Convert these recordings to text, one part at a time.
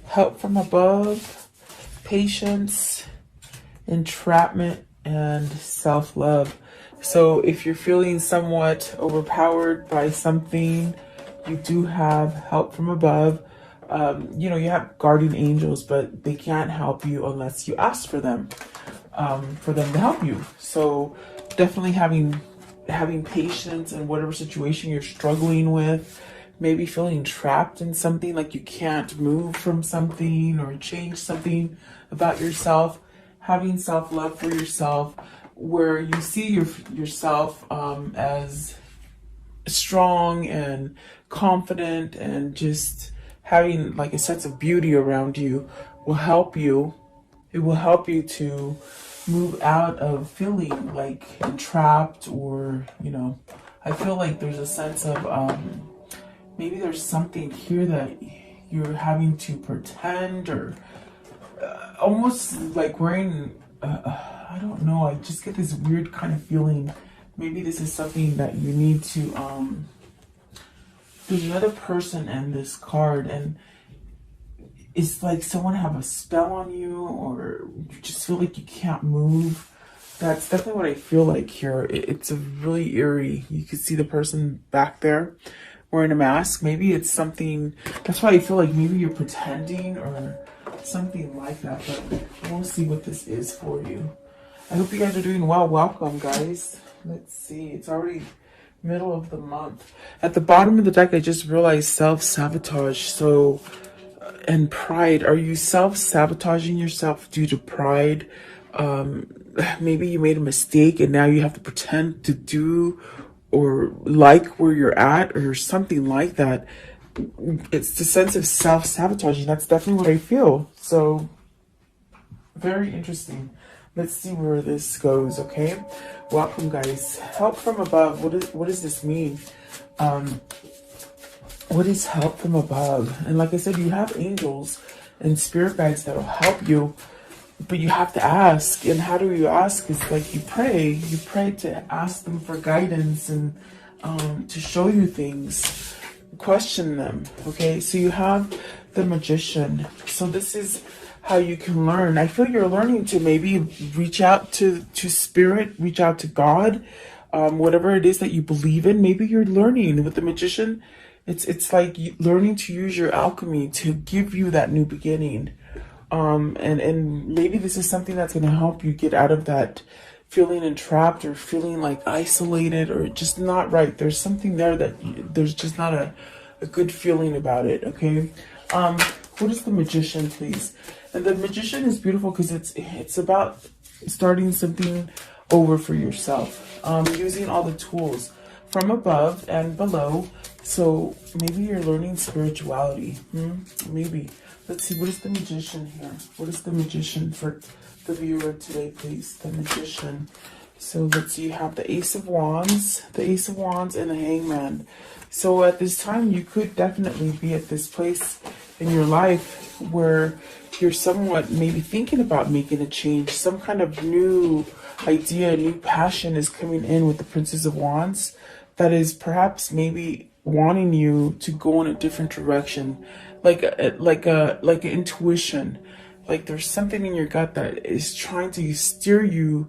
help from above, patience, entrapment, and self-love. So if you're feeling somewhat overpowered by something, you do have help from above. You have guardian angels, but they can't help you unless you ask for them to help you. So definitely having patience in whatever situation you're struggling with, maybe feeling trapped in something, like you can't move from something or change something about yourself, having self-love for yourself, where you see yourself as strong and confident, and just having like a sense of beauty around you will help you. It will help you to move out of feeling like entrapped, or I feel like there's a sense of maybe there's something here that you're having to pretend, or almost like wearing I don't know, I just get this weird kind of feeling. Maybe this is something that you need to there's another person in this card, and it's like someone have a spell on you, or you just feel like you can't move. That's definitely what I feel like here. It's a really eerie. You can see the person back there wearing a mask. Maybe it's something, that's why I feel like maybe you're pretending or something like that, but we'll see what this is for you. I hope you guys are doing well. Welcome, guys. Let's see. It's already middle of the month. At the bottom of the deck, I just realized self-sabotage. So, and pride. Are you self-sabotaging yourself due to pride? Maybe you made a mistake and now you have to pretend to do or like where you're at, or something like that. It's the sense of self-sabotaging. That's definitely what I feel. So, very interesting. Let's see where this goes, okay? Welcome, guys. Help from above. What does this mean? What is help from above? And like I said, you have angels and spirit guides that'll help you, but you have to ask. And how do you ask? It's like you pray. You pray to ask them for guidance and to show you things. Question them, okay? So you have the magician. So this is how you can learn. I feel you're learning to maybe reach out to spirit, reach out to God, whatever it is that you believe in. Maybe you're learning with the magician. It's like learning to use your alchemy to give you that new beginning. And maybe this is something that's going to help you get out of that feeling entrapped, or feeling like isolated, or just not right. There's something there that there's just not a good feeling about it, okay? What is the magician, please? And the magician is beautiful because it's about starting something over for yourself, using all the tools from above and below. So maybe you're learning spirituality. Maybe. Let's see, what is the magician here? What is the magician for the viewer today, please? The magician. So let's see, you have the Ace of Wands, and the Hangman. So at this time, you could definitely be at this place in your life where you're somewhat maybe thinking about making a change. Some kind of new idea, new passion is coming in with the Princess of Wands that is perhaps maybe wanting you to go in a different direction, like an intuition. Like there's something in your gut that is trying to steer you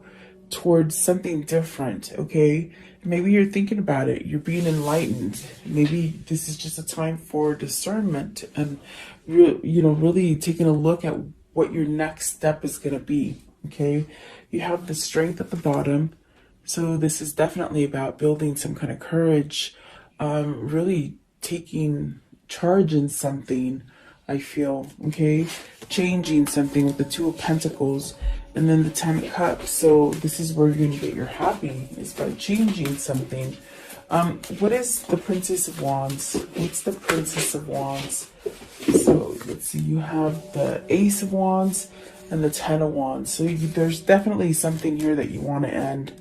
towards something different, okay? Maybe you're thinking about it. You're being enlightened. Maybe this is just a time for discernment and, really taking a look at what your next step is going to be, okay? You have the Strength at the bottom. So this is definitely about building some kind of courage, really taking charge in something, I feel, okay? Changing something with the Two of Pentacles. And then the 10 of Cups. So this is where you're going to get your happy, is by changing something. What is the Princess of Wands? What's the Princess of Wands? So let's see, you have the Ace of Wands and the 10 of Wands. So there's definitely something here that you want to end.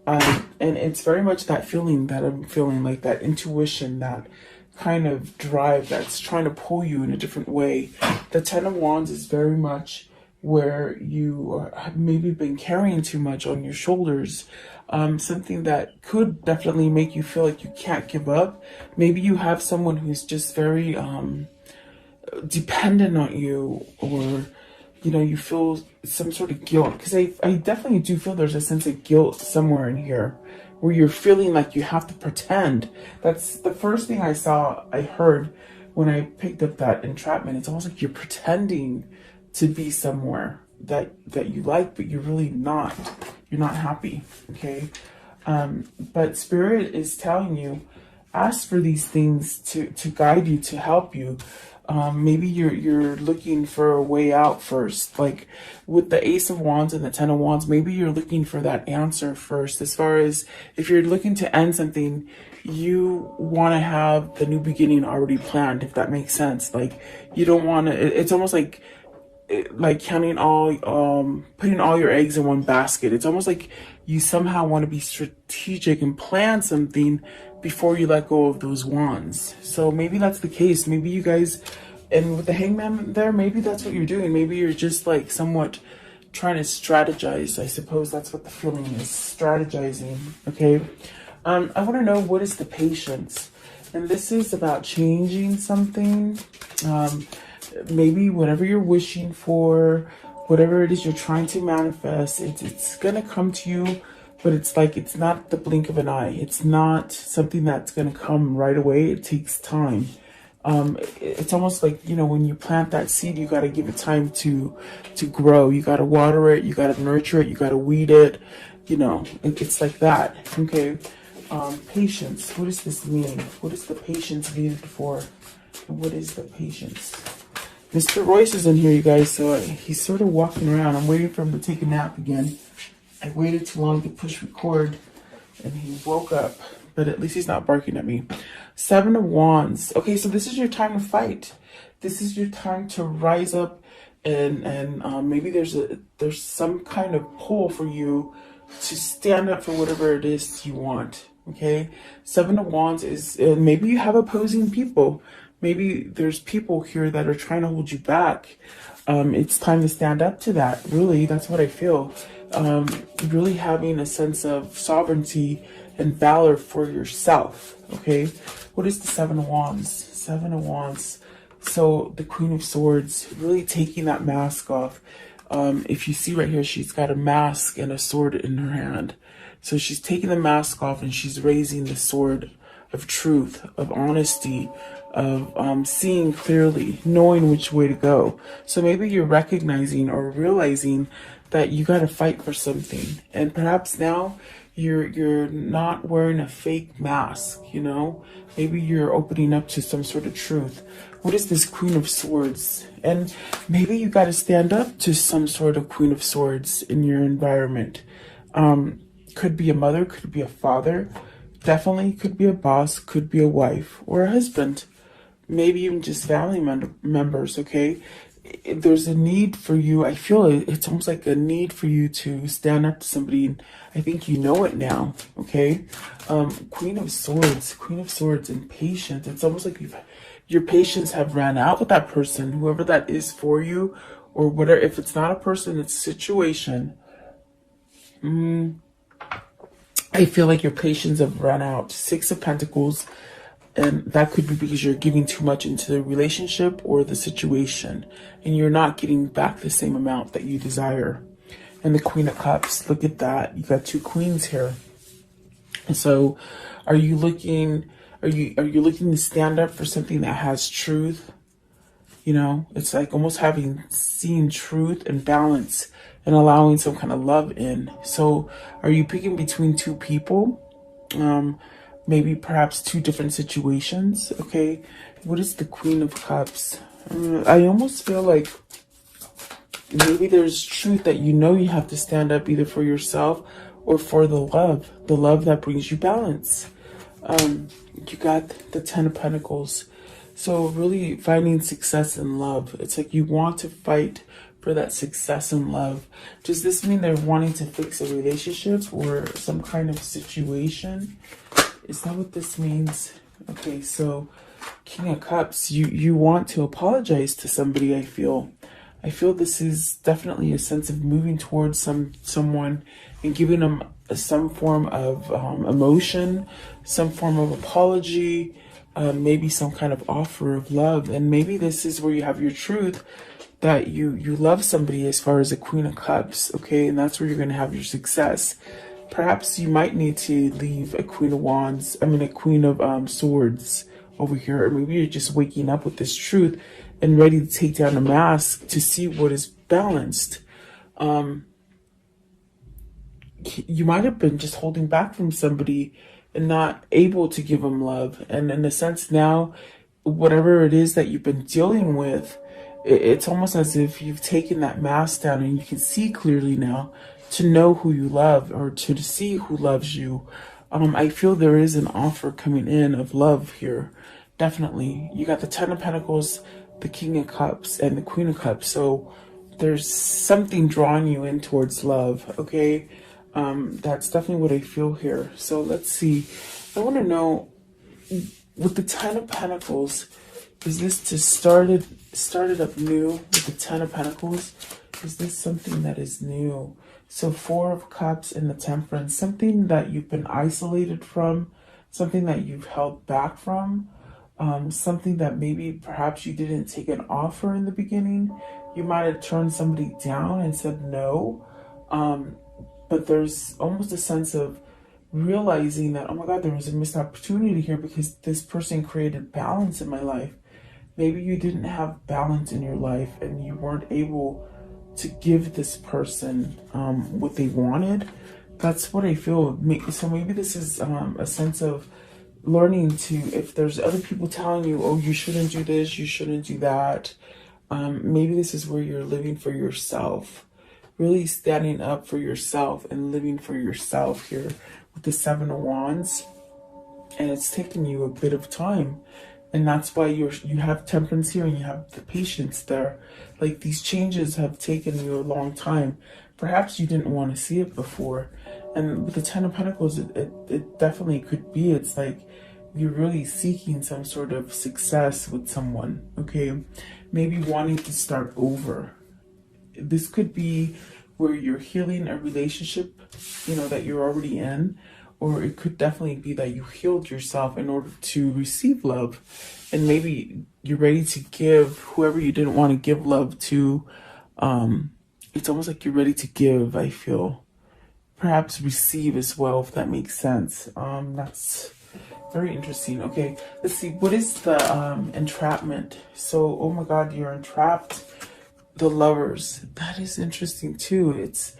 And it's very much that feeling that I'm feeling, like that intuition, that kind of drive that's trying to pull you in a different way. The 10 of Wands is very much where you have maybe been carrying too much on your shoulders, something that could definitely make you feel like you can't give up. Maybe you have someone who's just very dependent on you, or you feel some sort of guilt, because I definitely do feel there's a sense of guilt somewhere in here where you're feeling like you have to pretend. That's the first thing I heard when I picked up that entrapment. It's almost like you're pretending to be somewhere that you like, but you're really not. You're not happy, okay? But Spirit is telling you, ask for these things to guide you, to help you. Maybe you're looking for a way out first, like with the Ace of Wands and the Ten of Wands. Maybe you're looking for that answer first. As far as if you're looking to end something, you want to have the new beginning already planned, if that makes sense. Like you don't want to. It's almost like counting putting all your eggs in one basket. It's almost like you somehow want to be strategic and plan something before you let go of those wands. So maybe that's the case. Maybe you guys, and with the Hangman there, maybe that's what you're doing. Maybe you're just like somewhat trying to strategize. I suppose that's what the feeling is, strategizing. Okay. I want to know, what is the patience? And this is about changing something. Maybe whatever you're wishing for, whatever it is you're trying to manifest, it's gonna come to you, but it's like, it's not the blink of an eye. It's not something that's gonna come right away. It takes time. It's almost like, when you plant that seed, you got to give it time to grow. You got to water it, you got to nurture it, you got to weed it, it's like that. Okay. Patience, what does this mean? What is the patience needed for? And what is the patience? Mr. Royce is in here, you guys, so he's sort of walking around. I'm waiting for him to take a nap again. I waited too long to push record, and he woke up, but at least he's not barking at me. Seven of Wands. Okay, so this is your time to fight. This is your time to rise up, and maybe there's some kind of pull for you to stand up for whatever it is you want. Okay, Seven of Wands is, maybe you have opposing people. Maybe there's people here that are trying to hold you back. It's time to stand up to that. Really, that's what I feel. Really having a sense of sovereignty and valor for yourself. Okay, what is the Seven of Wands? Seven of Wands. So the Queen of Swords, really taking that mask off. If you see right here, she's got a mask and a sword in her hand. So she's taking the mask off and she's raising the sword of truth, of honesty, of seeing clearly, knowing which way to go. So maybe you're recognizing or realizing that you got to fight for something, and perhaps now you're not wearing a fake mask. Maybe you're opening up to some sort of truth. What is this Queen of Swords? And maybe you got to stand up to some sort of Queen of Swords in your environment. Could be a mother, could be a father, definitely could be a boss, could be a wife or a husband, maybe even just family members. Okay, there's a need for you. I feel it's almost like a need for you to stand up to somebody, and I think you know it now. Okay, Queen of Swords and patience. It's almost like your patience have ran out with that person, whoever that is for you, or whatever. If it's not a person, it's a situation. I feel like your patience have run out. Six of Pentacles, and that could be because you're giving too much into the relationship or the situation, and you're not getting back the same amount that you desire. And the Queen of Cups, look at that. You got two queens here. And so are you looking to stand up for something that has truth? It's like almost seen truth and balance and allowing some kind of love in. So are you picking between two people? Maybe perhaps two different situations. Okay, what is the Queen of Cups? I almost feel like maybe there's truth that you have to stand up either for yourself or for the love that brings you balance. You got the Ten of Pentacles. So really finding success in love. It's like you want to fight for that success in love. Does this mean they're wanting to fix a relationship or some kind of situation? Is that what this means? Okay, so King of Cups, you want to apologize to somebody, I feel. I feel this is definitely a sense of moving towards someone and giving them some form of emotion, some form of apology, maybe some kind of offer of love. And maybe this is where you have your truth, that you love somebody as far as a Queen of Cups, okay? And that's where you're going to have your success. Perhaps you might need to leave a Queen of Wands, a Queen of Swords over here. Or maybe you're just waking up with this truth and ready to take down a mask to see what is balanced. You might have been just holding back from somebody and not able to give them love. And in a sense now, whatever it is that you've been dealing with, it's almost as if you've taken that mask down and you can see clearly now to know who you love, or to see who loves you. I feel there is an offer coming in of love here. Definitely. You got the Ten of Pentacles, the King of Cups, and the Queen of Cups. So there's something drawing you in towards love, okay? That's definitely what I feel here. So let's see. I want to know, with the Ten of Pentacles, is this to start it up new with the Ten of Pentacles? Is this something that is new? So Four of Cups and the Temperance, something that you've been isolated from, something that you've held back from, something that maybe perhaps you didn't take an offer in the beginning. You might have turned somebody down and said no. But there's almost a sense of realizing that, oh my God, there was a missed opportunity here because this person created balance in my life. Maybe you didn't have balance in your life and you weren't able to give this person what they wanted. That's what I feel. So maybe this is a sense of learning to, if there's other people telling you, oh, you shouldn't do this, you shouldn't do that. Maybe this is where you're living for yourself. Really standing up for yourself and living for yourself here with the Seven of Wands. And it's taken you a bit of time. And that's why you have Temperance here and you have the Patience there. Like, these changes have taken you a long time. Perhaps you didn't want to see it before. And with the Ten of Pentacles, it definitely could be. It's like you're really seeking some sort of success with someone, okay? Maybe wanting to start over. This could be where you're healing a relationship, that you're already in, or it could definitely be that you healed yourself in order to receive love. And maybe you're ready to give whoever you didn't want to give love to. It's almost like you're ready to give, I feel. Perhaps receive as well, if that makes sense. That's very interesting. Okay, let's see. What is the entrapment? So, oh my God, you're entrapped. The Lovers, that is interesting too. It's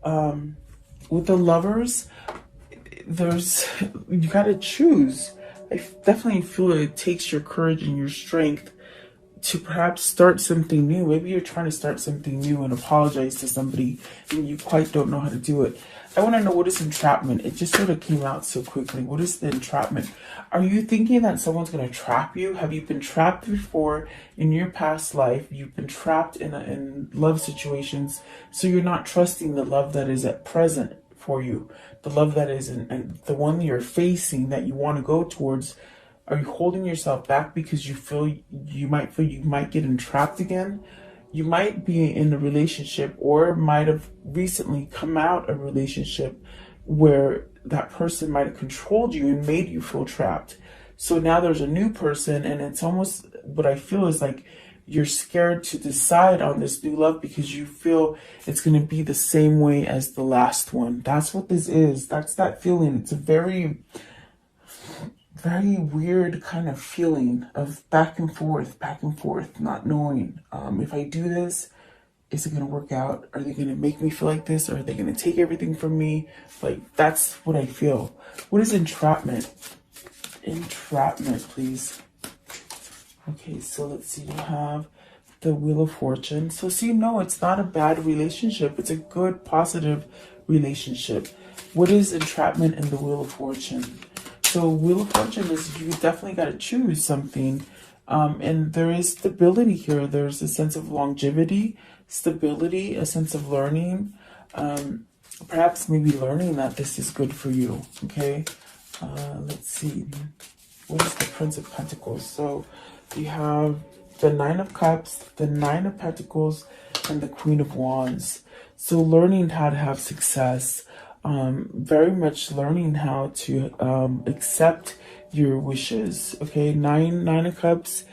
with the Lovers, you gotta choose. I definitely feel it takes your courage and your strength to perhaps start something new. Maybe you're trying to start something new and apologize to somebody and you quite don't know how to do it. I want to know, what is entrapment? It just sort of came out so quickly. What is the entrapment? Are you thinking that someone's going to trap you? Have you been trapped before in your past life? You've been trapped in love situations, so you're not trusting the love that is at present for you, the love that is and the one that you're facing that you want to go towards. Are you holding yourself back because you might get entrapped again? You might be in a relationship, or might have recently come out of a relationship where that person might have controlled you and made you feel trapped. So now there's a new person, and it's almost, what I feel is like you're scared to decide on this new love because you feel it's going to be the same way as the last one. That's what this is. That's that feeling. It's a very weird kind of feeling of back and forth, not knowing, if I do this, is it going to work out? Are they going to make me feel like this? Or are they going to take everything from me? Like, that's what I feel. What is entrapment? Entrapment, please. Okay, so let's see. You have the Wheel of Fortune. So see, no, it's not a bad relationship. It's a good, positive relationship. What is entrapment in the Wheel of Fortune? So Wheel of Fortune is, you definitely got to choose something. And there is stability here. There's a sense of longevity, stability, a sense of learning. Perhaps maybe learning that this is good for you. Okay. Let's see. What is the Prince of Pentacles? So you have the Nine of Cups, the Nine of Pentacles, and the Queen of Wands. So learning how to have success. Very much learning how to accept your wishes. Okay, nine of cups,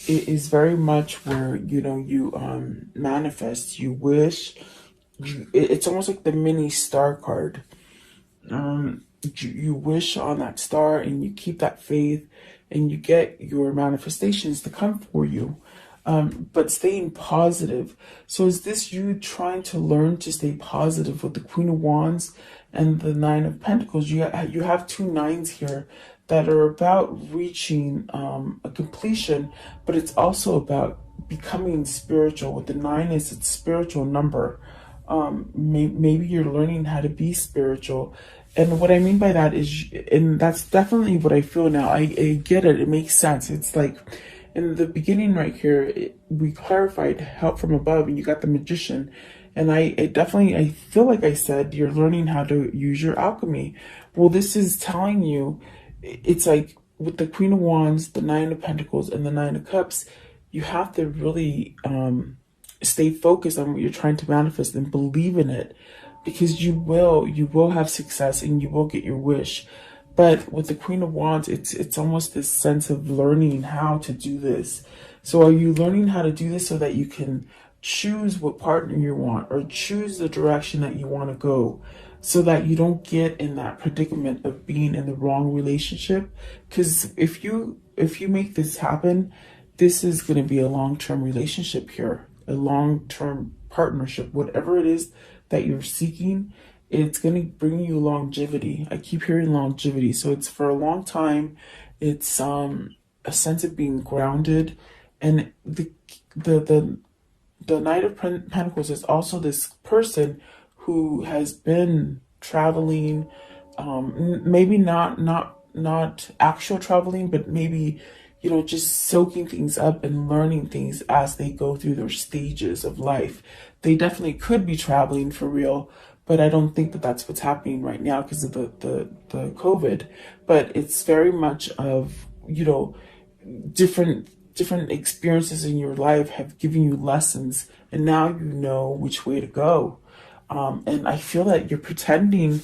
it is very much where, you manifest, you wish. It's almost like the mini star card. You wish on that star and you keep that faith, and you get your manifestations to come for you. But staying positive. So is this you trying to learn to stay positive with the Queen of Wands and the Nine of Pentacles? You have two nines here that are about reaching a completion, but it's also about becoming spiritual. With the nine is its spiritual number. Maybe you're learning how to be spiritual. And what I mean by that is, and that's definitely what I feel now. I get it. It makes sense. It's like in the beginning right here, we clarified help from above, and you got the Magician. And I feel like I said, you're learning how to use your alchemy. Well, this is telling you, it's like with the Queen of Wands, the Nine of Pentacles, and the Nine of Cups, you have to really stay focused on what you're trying to manifest and believe in it, because you will have success and you will get your wish. But with the Queen of Wands, it's almost this sense of learning how to do this. So are you learning how to do this so that you can choose what partner you want, or choose the direction that you want to go, so that you don't get in that predicament of being in the wrong relationship? Because if you make this happen, this is going to be a long-term relationship here, a long-term partnership, whatever it is that you're seeking. It's going to bring you longevity. I keep hearing longevity. So it's for a long time. It's a sense of being grounded. And the Knight of Pentacles is also this person who has been traveling, maybe not actual traveling, but maybe, just soaking things up and learning things as they go through their stages of life. They definitely could be traveling for real, but I don't think that that's what's happening right now because of the COVID. But it's very much of, different experiences in your life have given you lessons, and now you know which way to go. And I feel that you're pretending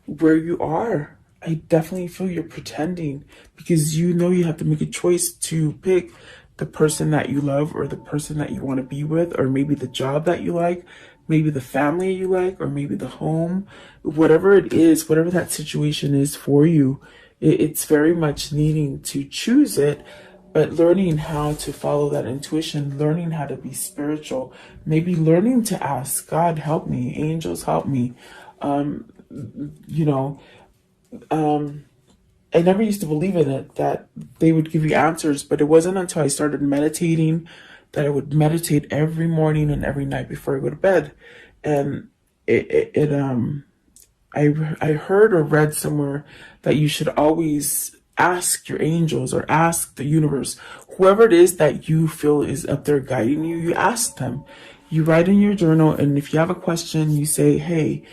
where you are. I definitely feel you're pretending, because you have to make a choice to pick the person that you love, or the person that you want to be with, or maybe the job that you like, maybe the family you like, or maybe the home. Whatever it is, whatever that situation is for you, it's very much needing to choose it, but learning how to follow that intuition, learning how to be spiritual, maybe learning to ask, God, help me, angels, help me. I never used to believe in it, that they would give you answers, but it wasn't until I started meditating that I would meditate every morning and every night before I go to bed. And I heard or read somewhere that you should always ask your angels, or ask the universe, whoever it is that you feel is up there guiding you, you ask them. You write in your journal, and if you have a question, you say, hey,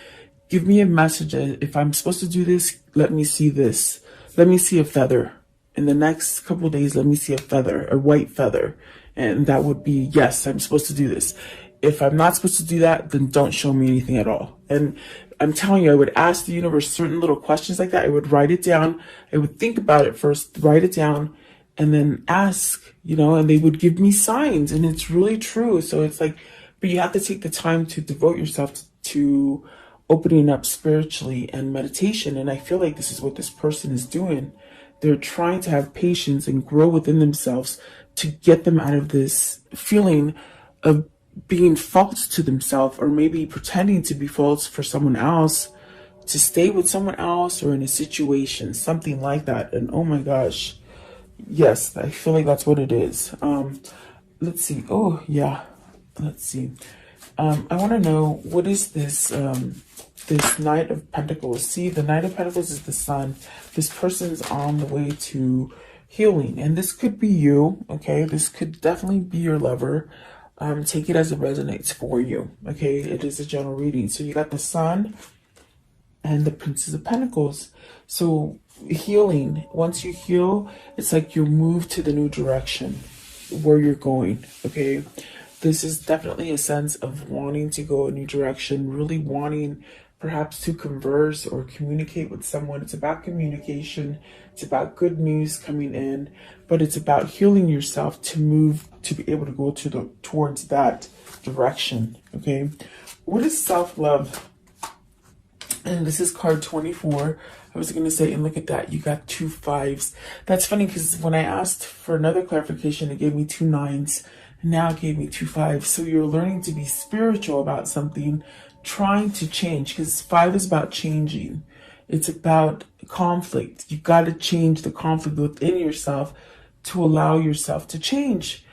give me a message. If I'm supposed to do this, let me see this. Let me see a feather. In the next couple of days, let me see a feather, a white feather. And that would be, yes, I'm supposed to do this. If I'm not supposed to do that, then don't show me anything at all. And I'm telling you, I would ask the universe certain little questions like that. I would write it down. I would think about it first, write it down, and then ask, and they would give me signs. And it's really true. So it's like, but you have to take the time to devote yourself to opening up spiritually and meditation. And I feel like this is what this person is doing. They're trying to have patience and grow within themselves to get them out of this feeling of being false to themselves, or maybe pretending to be false for someone else, to stay with someone else, or in a situation, something like that. And oh my gosh, yes, I feel like that's what it is. Let's see. Oh yeah, let's see. I want to know, what is this this Knight of Pentacles? See, the Knight of Pentacles is the Sun. This person's on the way to healing, and this could be you. Okay, this could definitely be your lover. Take it as it resonates for you. Okay, it is a general reading. So you got the Sun and the Princess of Pentacles. So healing, once you heal, it's like you move to the new direction where you're going. Okay, this is definitely a sense of wanting to go a new direction, really wanting perhaps to converse or communicate with someone. It's about communication. It's about good news coming in, but it's about healing yourself to move, to be able to go towards that direction. Okay. What is self-love? And this is card 24. I was going to say, and look at that, you got 2 5s. That's funny because when I asked for another clarification, it gave me 2 9s. And now it gave me 2 5s. So you're learning to be spiritual about something, trying to change, because 5 is about changing. It's about conflict. You got to change the conflict within yourself to allow yourself to change.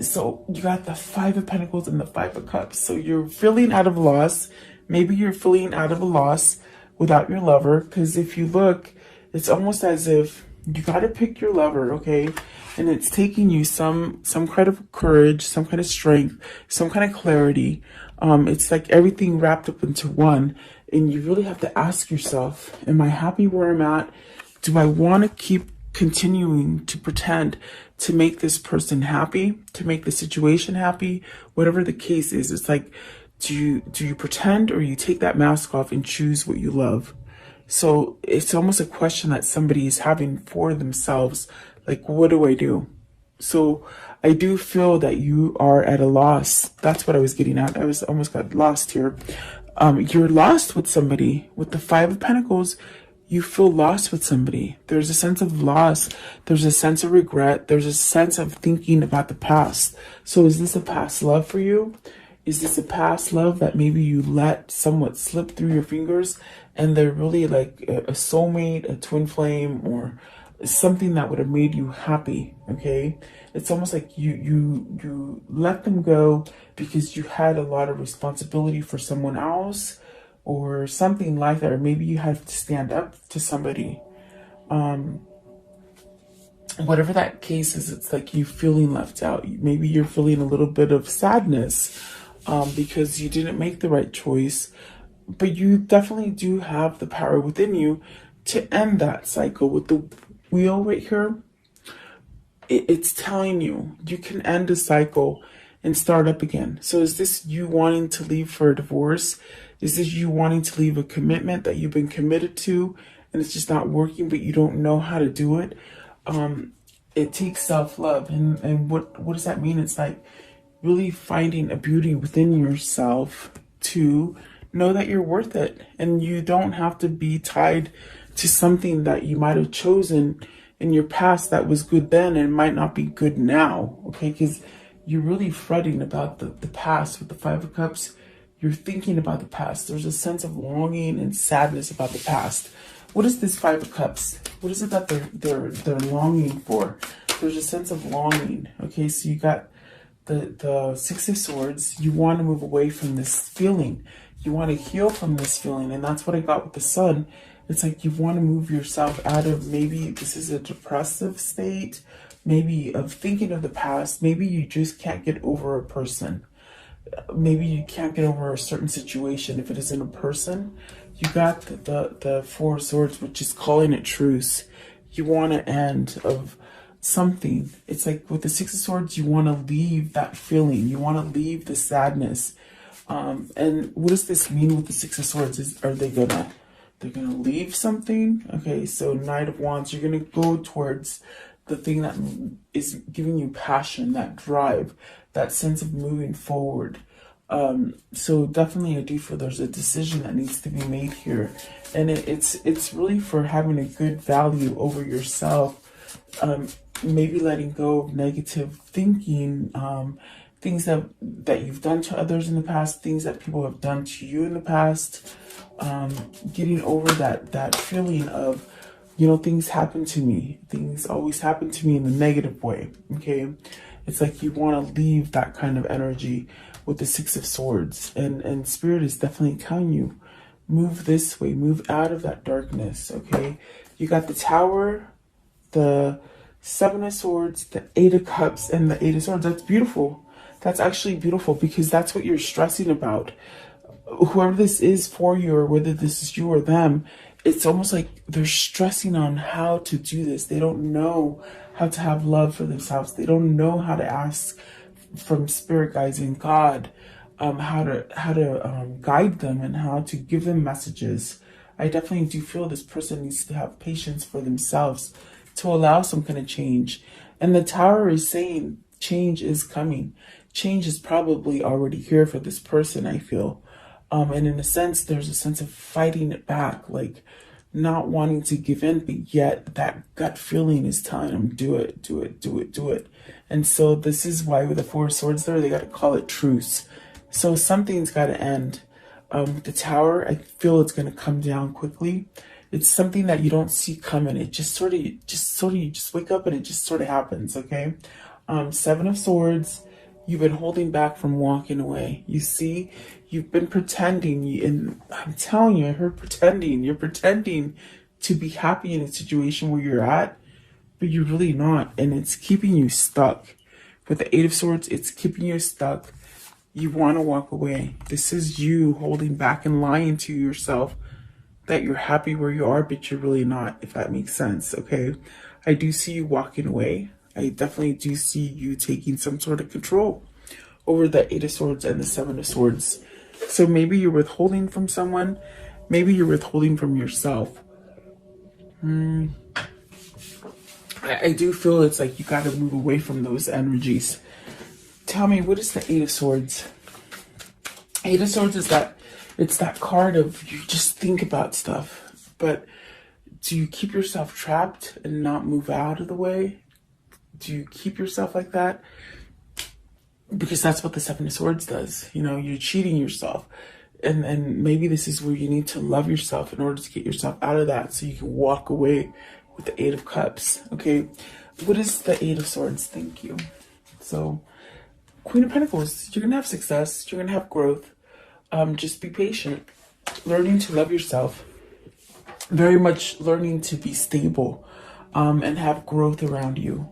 So you got the 5 of Pentacles and the 5 of Cups. So you're feeling out of loss. Maybe you're feeling out of a loss without your lover, because if you look, it's almost as if you got to pick your lover, okay? And it's taking you some kind of courage, some kind of strength, some kind of clarity. It's like everything wrapped up into one, and you really have to ask yourself, am I happy where I'm at? Do I want to keep continuing to pretend to make this person happy, to make the situation happy? Whatever the case is, it's like, do you pretend, or you take that mask off and choose what you love? So it's almost a question that somebody is having for themselves. Like, what do I do? So I do feel that you are at a loss. That's what I was getting at. Almost got lost here. You're lost with somebody. With the 5 of Pentacles, you feel lost with somebody. There's a sense of loss. There's a sense of regret. There's a sense of thinking about the past. So is this a past love for you? Is this a past love that maybe you let somewhat slip through your fingers, and they're really like a soulmate, a twin flame, or something that would have made you happy? Okay, it's almost like you let them go because you had a lot of responsibility for someone else, or something like that, or maybe you had to stand up to somebody. Whatever that case is, it's like you feeling left out. Maybe you're feeling a little bit of sadness because you didn't make the right choice, but you definitely do have the power within you to end that cycle. With the wheel right here, it's telling you you can end a cycle and start up again. So is this you wanting to leave for a divorce? Is this you wanting to leave a commitment that you've been committed to and it's just not working, but you don't know how to do it? It takes self-love. And what does that mean? It's like really finding a beauty within yourself to know that you're worth it. And you don't have to be tied to something that you might have chosen in your past that was good then and might not be good now. Okay, because you're really fretting about the past with the 5 of Cups. You're thinking about the past. There's a sense of longing and sadness about the past. What is this 5 of Cups? What is it that they're longing for? There's a sense of longing. Okay, so you got the 6 of Swords. You want to move away from this feeling. You want to heal from this feeling, and that's what I got with the Sun. It's like you want to move yourself out of, maybe this is a depressive state, maybe of thinking of the past. Maybe you just can't get over a person. Maybe you can't get over a certain situation. If it isn't a person, you got the 4 of Swords, which is calling it truce. You want to end of something. It's like with the 6 of Swords, you want to leave that feeling. You want to leave the sadness. And what does this mean with the 6 of Swords? Are they gonna leave something? Okay, so Knight of Wands, you're gonna go towards the thing that is giving you passion, that drive, that sense of moving forward. So definitely I do feel there's a decision that needs to be made here, and it's really for having a good value over yourself. Maybe letting go of negative thinking, things that you've done to others in the past, things that people have done to you in the past. Getting over that feeling of, things happen to me. Things always happen to me in the negative way. Okay, it's like you want to leave that kind of energy with the 6 of Swords, and Spirit is definitely telling you, move this way, move out of that darkness. Okay, you got the Tower, the 7 of Swords, the 8 of Cups, and the 8 of Swords. That's beautiful. That's actually beautiful, because that's what you're stressing about. Whoever this is for you, or whether this is you or them, it's almost like they're stressing on how to do this. They don't know how to have love for themselves. They don't know how to ask from spirit guides and God how to guide them and how to give them messages. I definitely do feel this person needs to have patience for themselves to allow some kind of change. And the Tower is saying change is coming. Change is probably already here for this person, I feel. And in a sense, there's a sense of fighting it back, like not wanting to give in, but yet that gut feeling is telling them, do it, do it, do it, do it. And so this is why with the Four of Swords there, they got to call it truce. So something's got to end. The Tower, I feel it's going to come down quickly. It's something that you don't see coming. It just sort of, you just wake up and it just sort of happens, okay? Seven of Swords, you've been holding back from walking away. You see, you've been pretending, and I'm telling you, I heard pretending. You're pretending to be happy in a situation where you're at, but you're really not, and it's keeping you stuck. With the Eight of Swords, it's keeping you stuck. You want to walk away. This is you holding back and lying to yourself that you're happy where you are, but you're really not, if that makes sense, okay? I do see you walking away. I definitely do see you taking some sort of control over the Eight of Swords and the Seven of Swords. So maybe you're withholding from someone. Maybe you're withholding from yourself. I do feel it's like you got to move away from those energies. Tell me, what is the Eight of Swords? Eight of Swords is that, it's that card of you just think about stuff, but do you keep yourself trapped and not move out of the way? Do you keep yourself like that? Because that's what the Seven of Swords does. You know, you're cheating yourself. And maybe this is where you need to love yourself in order to get yourself out of that so you can walk away with the Eight of Cups. Okay, what is the Eight of Swords? Thank you. So, Queen of Pentacles, you're going to have success. You're going to have growth. Just be patient. Learning to love yourself. Very much learning to be stable and have growth around you.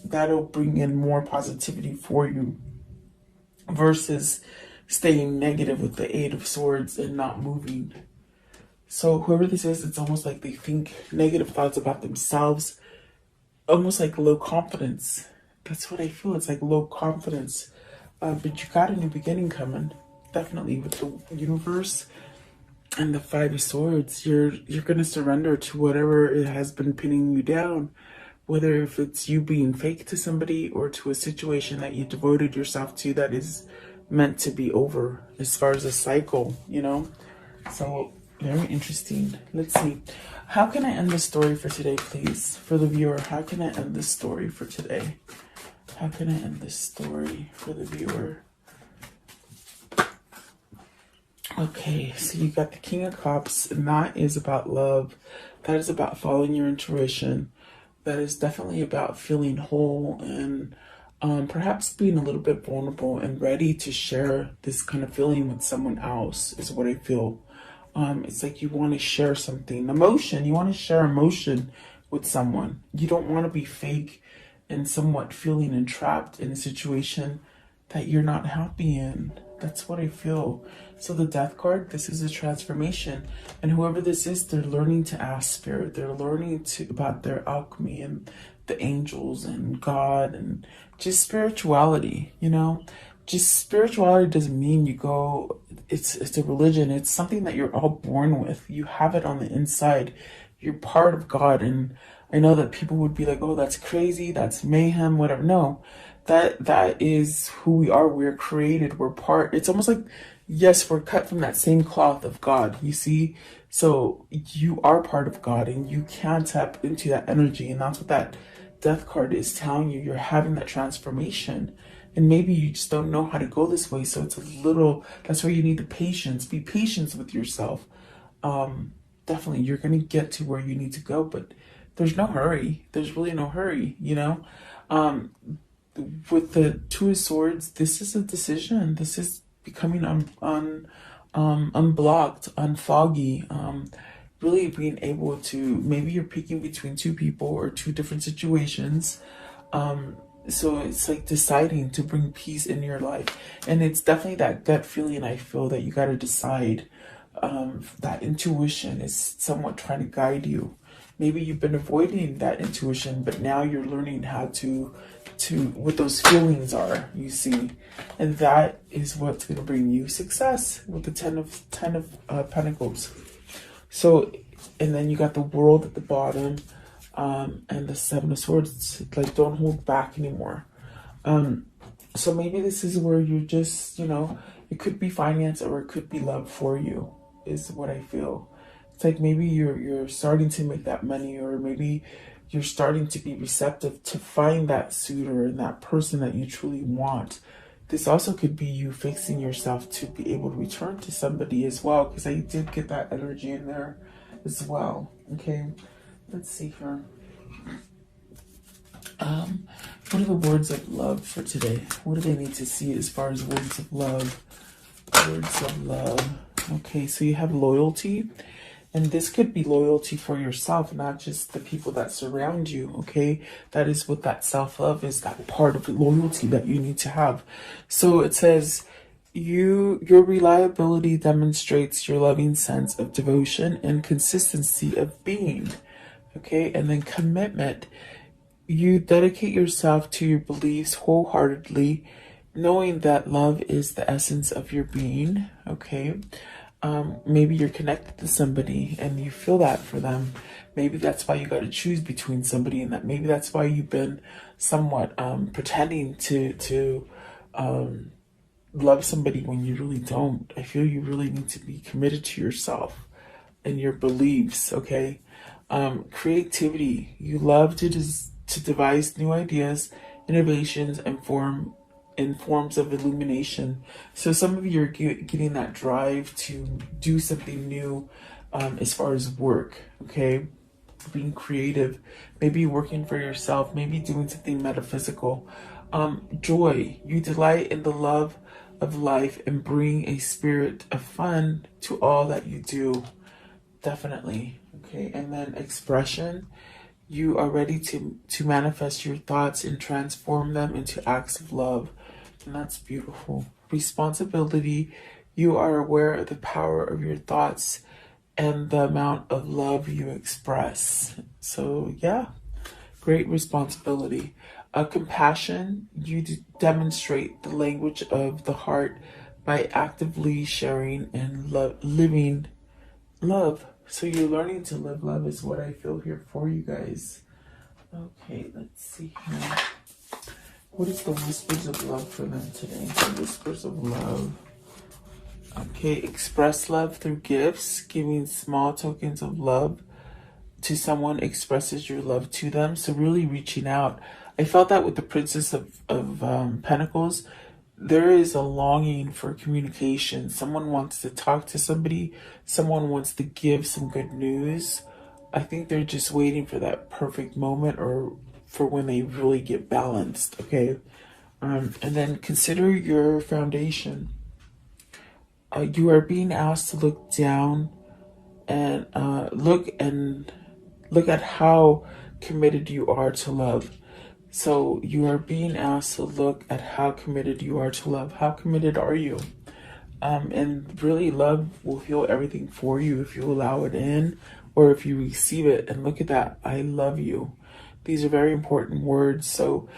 That'll bring in more positivity for you versus staying negative with the Eight of Swords and not moving. So whoever this is, it's almost like they think negative thoughts about themselves, almost like low confidence. That's what I feel. It's like low confidence. But you got a new beginning coming. Definitely with the universe and the Five of Swords. You're going to surrender to whatever it has been pinning you down. Whether if it's you being fake to somebody or to a situation that you devoted yourself to that is meant to be over as far as a cycle, you know? So, very interesting. Let's see. How can I end the story for today, please? For the viewer, how can I end this story for today? How can I end this story for the viewer? Okay, so you got the King of Cups, and that is about love. That is about following your intuition. That is definitely about feeling whole and perhaps being a little bit vulnerable and ready to share this kind of feeling with someone else is what I feel. It's like you want to share something, emotion. You want to share emotion with someone. You don't want to be fake and somewhat feeling entrapped in a situation that you're not happy in. That's what I feel. So the Death card, this is a transformation. And whoever this is, they're learning to ask Spirit. They're learning about their alchemy and the angels and God and just spirituality, you know? Just spirituality doesn't mean you go, it's a religion. It's something that you're all born with. You have it on the inside. You're part of God. And I know that people would be like, oh, that's crazy. That's mayhem, whatever. No. That is who we are. We're created. We're part. It's almost like, yes, we're cut from that same cloth of God, you see? So you are part of God and you can tap into that energy. And that's what that Death card is telling you. You're having that transformation. And maybe you just don't know how to go this way. So it's a little, that's where you need the patience. Be patient with yourself. Definitely, you're going to get to where you need to go. But there's no hurry. There's really no hurry, you know? With the Two of Swords, this is a decision. This is becoming unblocked, unfoggy, really being able to, maybe you're picking between two people or two different situations. So it's like deciding to bring peace in your life. And it's definitely that gut feeling I feel that you got to decide. That intuition is somewhat trying to guide you. maybe you've been avoiding that intuition, but now you're learning how to what those feelings are, you see. And that is what's going to bring you success with the 10 of Pentacles. So, and then you got the World at the bottom, and the 7 of Swords. Like, don't hold back anymore. So maybe this is where you're just, it could be finance or it could be love for you, is what I feel. It's like maybe you're starting to make that money, or maybe you're starting to be receptive to find that suitor and that person that you truly want. This also could be you fixing yourself to be able to return to somebody as well, because I did get that energy in there as well. Okay, let's see here. What are the words of love for today? What do they need to see as far as words of love? Words of love. Okay, so you have loyalty. And this could be loyalty for yourself, not just the people that surround you, okay? That is what that self-love is, that part of loyalty that you need to have. So it says, your reliability demonstrates your loving sense of devotion and consistency of being, okay? And then commitment. You dedicate yourself to your beliefs wholeheartedly, knowing that love is the essence of your being, okay? Maybe you're connected to somebody and you feel that for them. Maybe that's why you got to choose between somebody, and that maybe that's why you've been somewhat pretending to love somebody when you really don't. I feel you really need to be committed to yourself and your beliefs, okay? Creativity. You love to devise new ideas, innovations, and forms of illumination. So some of you are getting that drive to do something new as far as work, okay? Being creative, maybe working for yourself, maybe doing something metaphysical. Joy. You delight in the love of life and bring a spirit of fun to all that you do. Definitely. Okay, and then expression. You are ready to manifest your thoughts and transform them into acts of love. And that's beautiful. Responsibility. You are aware of the power of your thoughts and the amount of love you express. So yeah, great responsibility. Compassion. You demonstrate the language of the heart by actively sharing and living love. So you're learning to live love is what I feel here for you guys. Okay, let's see here. What is the whispers of love for them today? The whispers of love. Okay, express love through gifts. Giving small tokens of love to someone expresses your love to them. So really reaching out. I felt that with the Princess of Pentacles. There is a longing for communication. Someone wants to talk to somebody. Someone wants to give some good news. I think they're just waiting for that perfect moment, or for when they really get balanced, okay? And then consider your foundation. You are being asked to look down and look at how committed you are to love. So you are being asked to look at how committed you are to love. How committed are you? And really, love will heal everything for you if you allow it in, or if you receive it. And look at that. I love you. These are very important words. So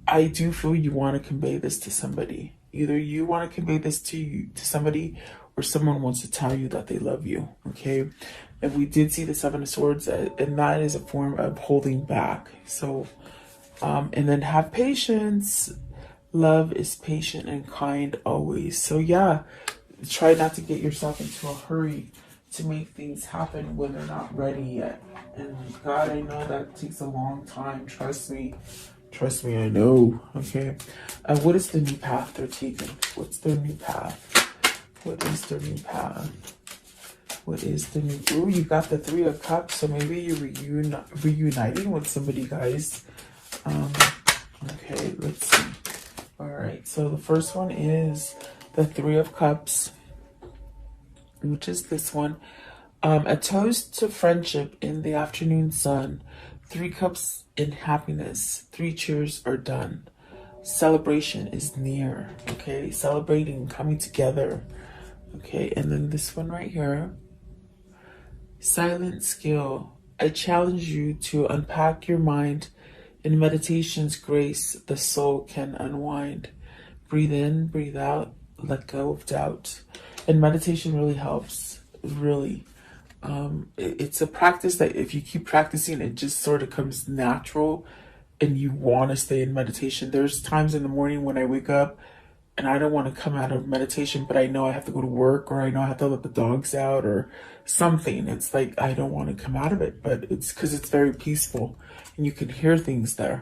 I do feel you want to convey this to somebody. Either you want to convey this to somebody, or someone wants to tell you that they love you. Okay. And we did see the 7 of Swords, and that is a form of holding back. So and then have patience. Love is patient and kind always. So yeah, try not to get yourself into a hurry to make things happen when they're not ready yet. And God, I know that takes a long time. Trust me. Trust me, I know. Okay. What is the new path they're taking? What's their new path? What is their new path? What is the new... Ooh, you got the 3 of Cups. So maybe you're reuniting with somebody, guys. Okay, let's see. All right, so the first one is the 3 of Cups, which is this one. A toast to friendship in the afternoon sun. 3 cups in happiness. 3 cheers are done. Celebration is near. Okay, celebrating, coming together. Okay, and then this one right here. Silent skill. I challenge you to unpack your mind. In meditation's grace, the soul can unwind. Breathe in, breathe out, let go of doubt. And meditation really helps, really. It's a practice that if you keep practicing, it just sort of comes natural and you want to stay in meditation. There's times in the morning when I wake up and I don't want to come out of meditation, but I know I have to go to work or I know I have to let the dogs out or something. It's like I don't want to come out of it, but it's because it's very peaceful and you can hear things there.